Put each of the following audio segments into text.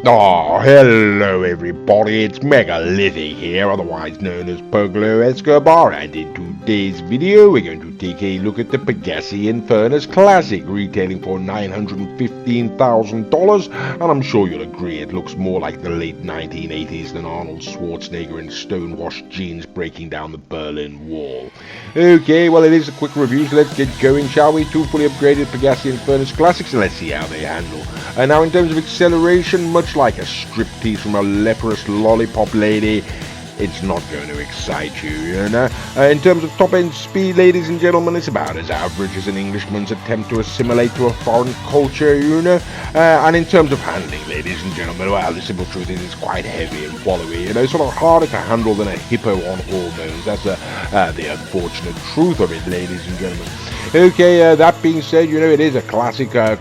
Oh, hello everybody, it's Megalithic here, otherwise known as Pablo Escobar, and in today's video we're going to take a look at the Pegassi Infernus Classic, retailing for $915,000, and I'm sure you'll agree it looks more like the late 1980s than Arnold Schwarzenegger in stonewashed jeans breaking down the Berlin Wall. Okay, well it is a quick review, so let's get going, shall we? Two fully upgraded Pegassi Infernus Classics, and let's see how they handle. Now in terms of acceleration, much like a striptease from a leprous lollipop lady, it's not going to excite you, you know. In terms of top-end speed, ladies and gentlemen, it's about as average as an Englishman's attempt to assimilate to a foreign culture, you know. And in terms of handling, ladies and gentlemen, well, the simple truth is it's quite heavy and wallowy, you know, sort of harder to handle than a hippo on hormones. That's the unfortunate truth of it, ladies and gentlemen. Okay, that being said, you know, it is a classic car,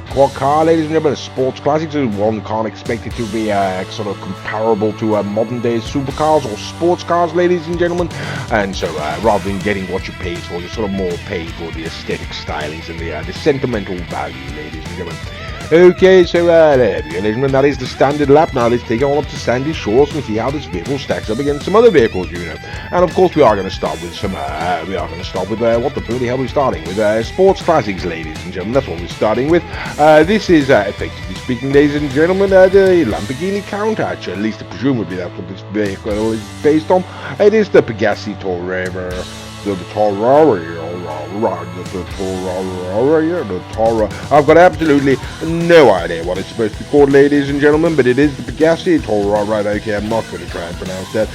ladies and gentlemen, a sports classic, so one can't expect it to be sort of comparable to modern-day supercars or sports cars, ladies and gentlemen. And so, rather than getting what you pay for, you're sort of more paying for the aesthetic stylings and the sentimental value, ladies and gentlemen. Okay, so there we go, ladies and gentlemen, that is the standard lap. Now let's take it on up to Sandy Shores and see how this vehicle stacks up against some other vehicles, you know. And of course we are going to start with some, what the bloody hell are we starting with? Sports classics, ladies and gentlemen, that's what we're starting with. This is, effectively speaking, ladies and gentlemen, the Lamborghini Countach, at least presumably that's what this vehicle is based on. It is the Pegassi Torero. I've got absolutely no idea what it's supposed to be called, ladies and gentlemen, but it is the Pegassi Torero, right? Okay, I'm not going to try and pronounce that.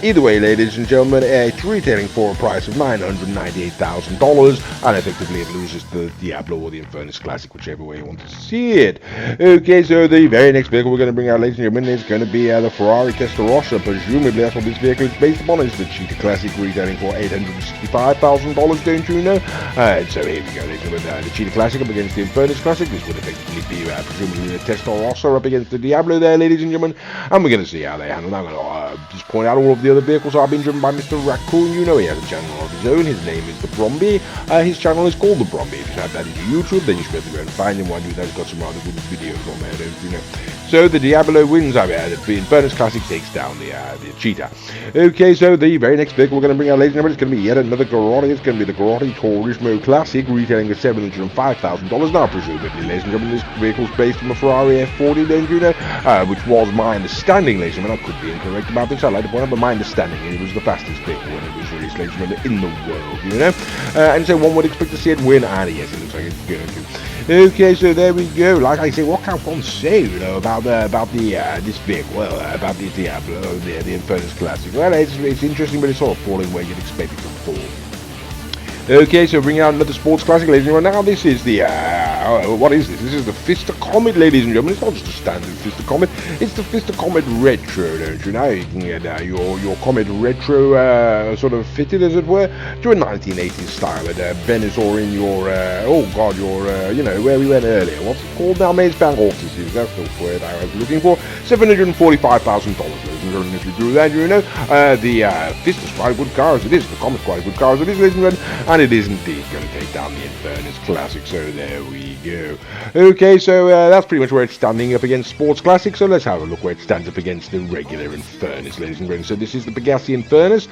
Either way, ladies and gentlemen, it's retailing for a price of $998,000, and effectively it loses the Diablo or the Infernus Classic, whichever way you want to see it. Okay, so the very next vehicle we're going to bring out, ladies and gentlemen, is going to be the Ferrari Testarossa. Presumably that's what this vehicle is based upon. It's the Cheetah Classic, retailing for $865,000, don't you know? So here we go, ladies and gentlemen, the Cheetah Classic up against the Infernus Classic. This would effectively be presumably the Testarossa up against the Diablo there, ladies and gentlemen, and we're going to see how they handle. I'm going to just point out all of the other vehicles are being driven by Mr. Raccoon. You know, he has a channel of his own. His name is the Bromby. His channel is called the Bromby. If you have that into YouTube, then you should be able to go and find him. While you do that, he's got some rather good videos on there, don't you know? So the Diablo wins. The Infernus Classic takes down the Cheetah. Okay, so the very next vehicle we're going to bring out, ladies and gentlemen, it's going to be yet another Garotti. It's going to be the Garotti Turismo Classic, retailing at $705,000. Now, presumably, ladies and gentlemen, this vehicle is based on the Ferrari F40, don't you know? Which was my understanding, ladies and gentlemen. I could be incorrect about this. I'd like to point out, but my understanding it was the fastest vehicle when it was released, ladies and gentlemen, in the world, you know? And so one would expect to see it win, and yes, it looks like it's going to. Okay, so there we go. Like I say, what can one say, you know, about this vehicle? Well, about the Diablo, the Infernus Classic. Well, it's interesting, but it's sort of falling where you'd expect it to fall. Okay, so bringing out another sports classic, ladies and gentlemen. Now this is the, what is this? This is the Fister Comet, ladies and gentlemen. It's not just a standard Fister Comet. It's the Fister Comet Retro, don't you know? You can get your Comet Retro sort of fitted, as it were, to a 1980s style. With Venice or in your, you know, where we went earlier. What's it called now? Mazebank Offices. That's the word I was looking for. $745,000, ladies and gentlemen. If you do that, you know. The Fister's quite a good car as it is. The Comet's quite a good car as it is, ladies and gentlemen. And it is indeed going to take down the Infernus Classic, so there we go. Okay, so that's pretty much where it's standing up against Sports Classic, so let's have a look where it stands up against the regular Infernus, ladies and gentlemen. So this is the Pegassi Infernus,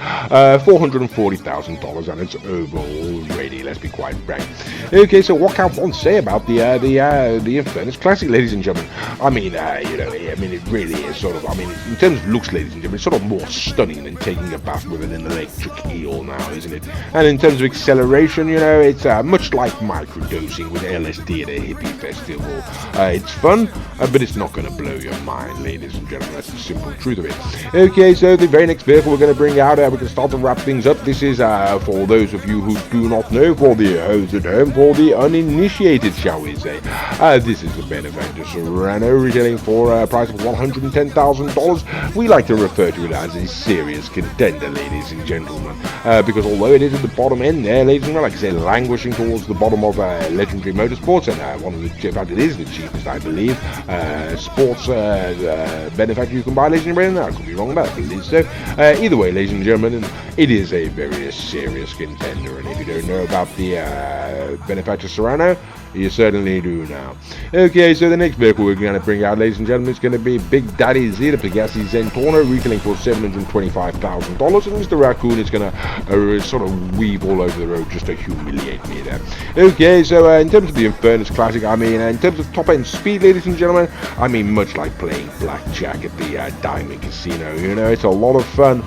$440,000, and it's over already, let's be quite frank. Okay, so what can one say about the Infernus Classic, ladies and gentlemen? I mean, you know, it really is sort of, in terms of looks, ladies and gentlemen, it's sort of more stunning than taking a bath with an electric eel now, isn't it? And in terms of acceleration, you know, it's much like microdosing with LSD at a hippie festival. It's fun, but it's not going to blow your mind, ladies and gentlemen. That's the simple truth of it. Okay, so the very next vehicle we're going to bring out, we can start to wrap things up. This is, for those of you who do not know, for the hoes at home, for the uninitiated, shall we say. This is the Benefactor Serrano, retailing for a price of $110,000. We like to refer to it as a serious contender, ladies and gentlemen, because although it is at the bottom end there, ladies and gentlemen, like I say, languishing towards the bottom of Legendary Motorsports, and one of the, in fact, it is the cheapest, I believe, sports benefactor you can buy, ladies and gentlemen. I could be wrong about it, but it is so. Either way, ladies and gentlemen, it is a very serious contender, and if you don't know about the Benefactor Serrano, You certainly do now. Okay, so the next vehicle we're going to bring out, ladies and gentlemen, is going to be Big Daddy Z, the Pegassi Zentorno, retailing for $725,000, and Mr. Raccoon is going to sort of weave all over the road just to humiliate me there. Okay, so in terms of the Infernus Classic, I mean, in terms of top-end speed, ladies and gentlemen, I mean, much like playing blackjack at the Diamond Casino, you know, it's a lot of fun,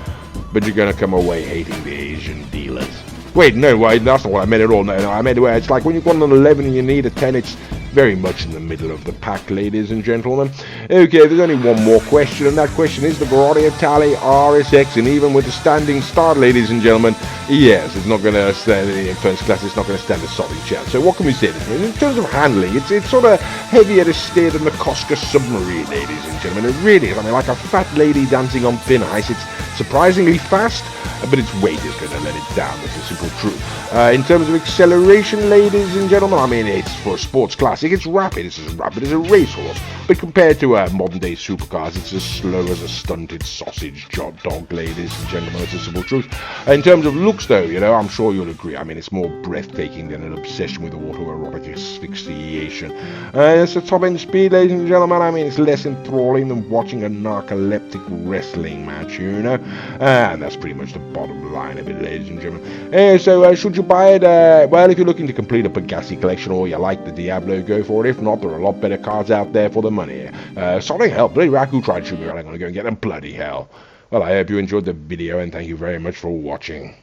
but you're going to come away hating the Asian dealers. Wait, no, that's not what I meant at all. No, I meant where it's like when you've got an 11 and you need a 10, it's very much in the middle of the pack, ladies and gentlemen. Okay, there's only one more question, and that question is the Grotti Italy RSX, and even with the standing start, ladies and gentlemen, yes, it's not going to stand the Infernus Classic. It's not going to stand a solid chance. So what can we say? In terms of handling, it's sort of heavier to steer than the Cosca Submarine, ladies and gentlemen. It really is. I mean, like a fat lady dancing on thin ice. It's surprisingly fast, but its weight is going to let it down. That's the simple truth. In terms of acceleration, ladies and gentlemen, I mean, it's for a sports classic. It's rapid. It's as rapid as a racehorse. But compared to modern-day supercars, it's as slow as a stunted sausage dog, ladies and gentlemen. It's a simple truth. In terms of looks, though, you know, I'm sure you'll agree. I mean, it's more breathtaking than an obsession with autoerotic asphyxiation. It's a top-end speed, ladies and gentlemen. I mean, it's less enthralling than watching a narcoleptic wrestling match, you know. And that's pretty much the bottom line of it, ladies and gentlemen. So should you buy it? Well, if you're looking to complete a Pegassi collection or you like the Diablo, go for it. If not, there are a lot better cards out there for the money. Sorry, hell, bloody Raku tried to shoot me, right? I'm going to go and get them, bloody hell. Well, I hope you enjoyed the video, and thank you very much for watching.